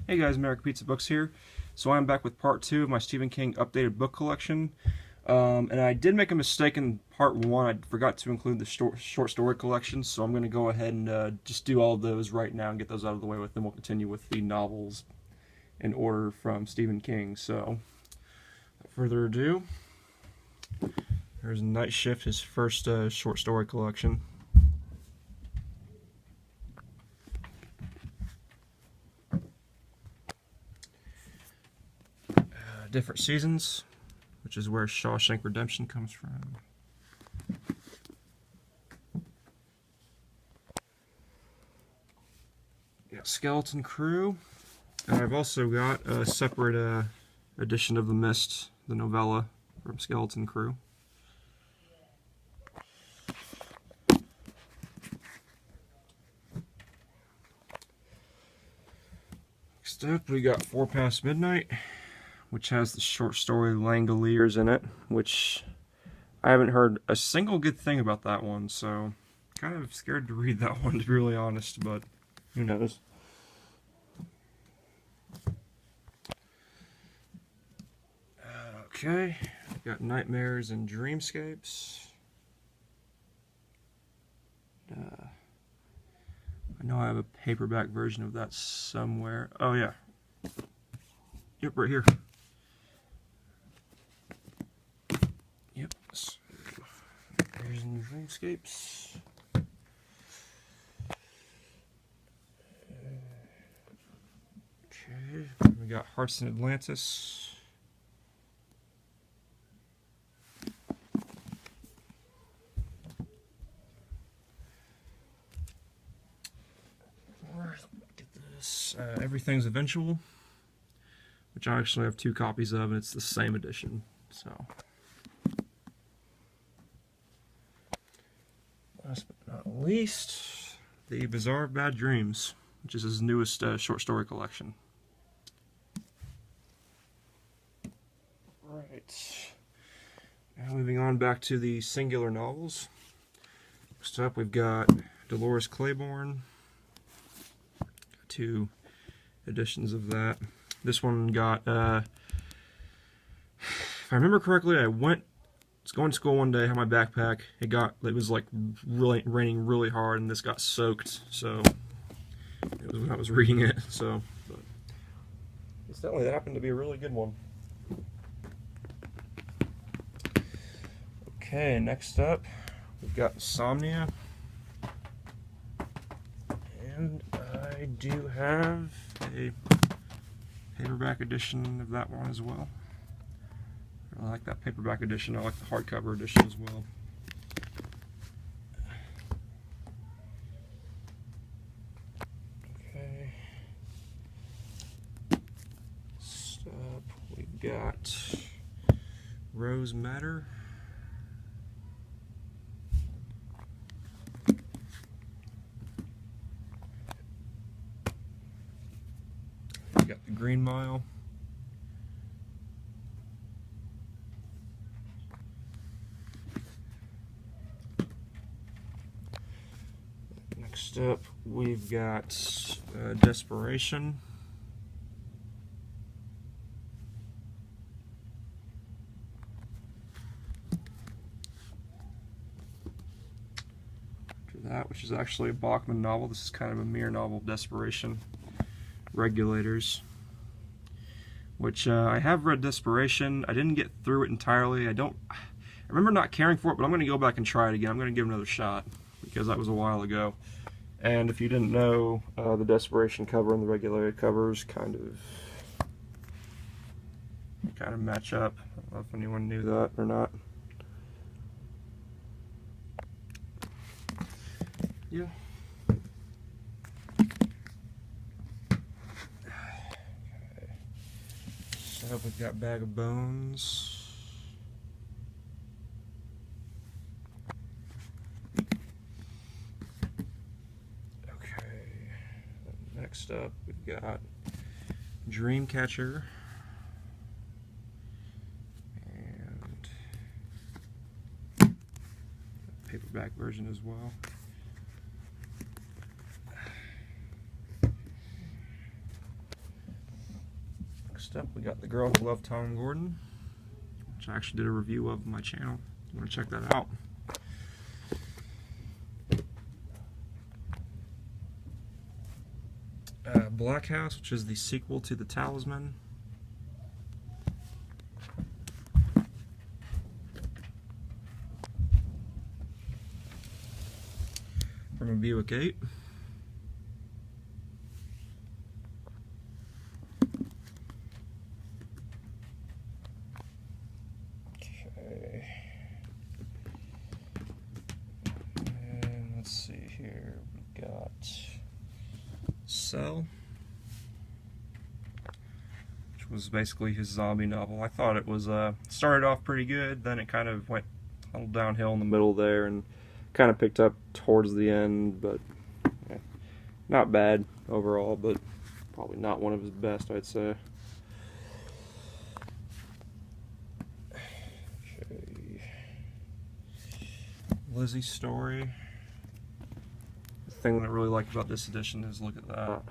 Hey guys, American Pizza Books here. So I'm back with part 2 of my Stephen King updated book collection. And I did make a mistake in part 1. I forgot to include the short story collection, so I'm going to go ahead and just do all of those right now and get those out of the way with them. We'll continue with the novels in order from Stephen King. So, without further ado, there's Night Shift, his first short story collection. Different Seasons, which is where Shawshank Redemption comes from. Got Skeleton Crew, and I've also got a separate edition of The Mist, the novella from Skeleton Crew. Next up, we got 4 Past Midnight, which has the short story Langoliers in it, which I haven't heard a single good thing about that one, so kind of scared to read that one, to be really honest, but who knows. Okay, we've got Nightmares and Dreamscapes. I know I have a paperback version of that somewhere. Oh yeah. Yep, right here. Yep. Nightmares and Dreamscapes. Okay, we got Hearts in Atlantis. Get this. Everything's Eventual, which I actually have 2 copies of, and it's the same edition. So, last but not least, The Bizarre Bad Dreams, which is his newest short story collection. Right. Now moving on back to the singular novels. Next up, we've got Dolores Claiborne. 2 editions of that. This one got, if I remember correctly, I was going to school one day, had my backpack, it was like really raining really hard, and this got soaked, so it was when I was reading it, so, but incidentally, that happened to be a really good one. Okay, next up, we've got Insomnia, and I do have a paperback edition of that one as well. I like that paperback edition. I like the hardcover edition as well. Okay. Next up, we've got Rose Matter. We got The Green Mile. Next up, we've got Desperation. After that, which is actually a Bachman novel. This is kind of a mirror novel, Desperation. Regulators, which I have read Desperation. I didn't get through it entirely. I remember not caring for it, but I'm going to go back and try it again. I'm going to give it another shot because that was a while ago. And if you didn't know, the Desperation cover and the Regulator covers kind of match up. I don't know if anyone knew that or not. Yeah. So we've got Bag of Bones. Okay. Next up, we've got Dreamcatcher. And paperback version as well. Next up, we got The Girl Who Loved Tom Gordon, which I actually did a review of on my channel. You want to check that out. Black House, which is the sequel to The Talisman. From a Buick 8. Okay. And let's see here. We got Cell, which was basically his zombie novel. I thought it was started off pretty good, then it kind of went a little downhill in the middle there and kind of picked up towards the end, but yeah, not bad overall, but probably not one of his best, I'd say. Okay. Lizzie's Story. The thing that I really like about this edition is look at that.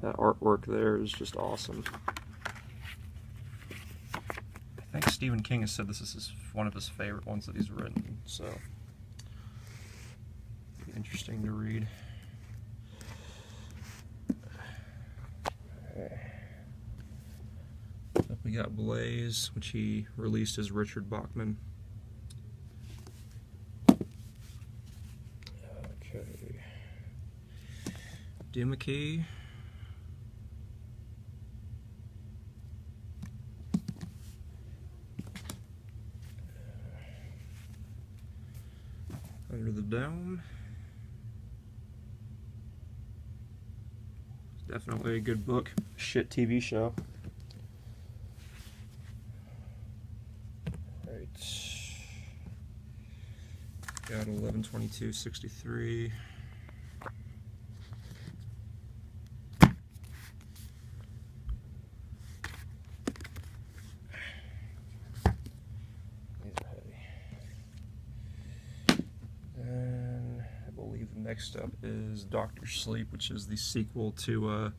That artwork there is just awesome. I think Stephen King has said this is one of his favorite ones that he's written, so interesting to read. Up we got Blaze, which he released as Richard Bachman. Okay. Doohickey. Under the Dome. Definitely a good book. Shit TV show. Right. Got 11/22/63. These are heavy. And I believe next up is Dr. Sleep, which is the sequel to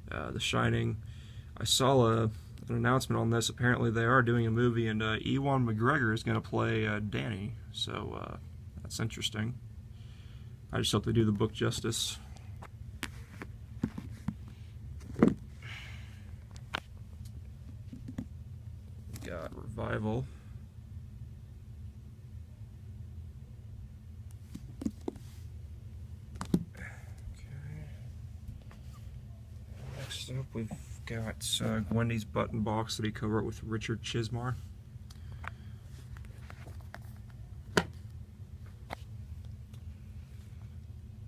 The Shining. I saw an announcement on this. Apparently they are doing a movie, and Ewan McGregor is going to play Danny, so that's interesting. I just hope they do the book justice. Got Revival. Next up, we've got Wendy's Button Box that he co-wrote with Richard Chismar.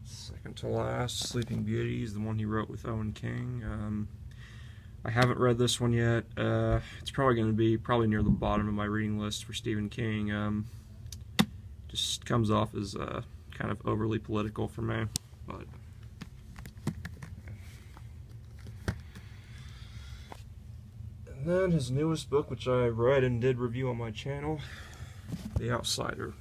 Second to last, Sleeping Beauty is the one he wrote with Owen King. I haven't read this one yet. It's probably going to be near the bottom of my reading list for Stephen King. Just comes off as kind of overly political for me, but. And then his newest book, which I read and did review on my channel, The Outsider.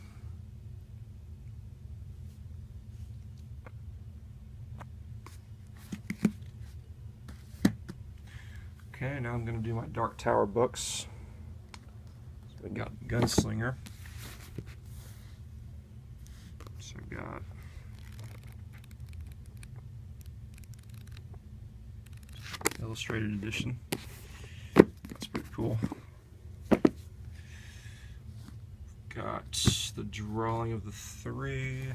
Okay, now I'm going to do my Dark Tower books. So we got Gunslinger. So I got illustrated edition. That's pretty cool. Got The Drawing of the Three,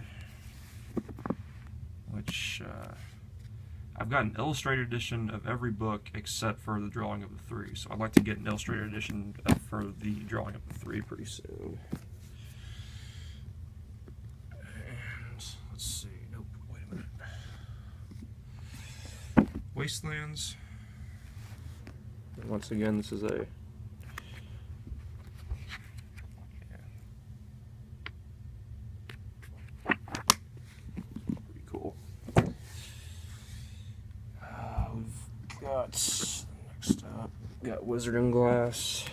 which I've got an illustrated edition of every book except for The Drawing of the Three, so I'd like to get an illustrated edition for The Drawing of the Three pretty soon. And let's see, nope, wait a minute. Wastelands. And once again, this is a pretty cool. We've got next up, got Wizard and Glass.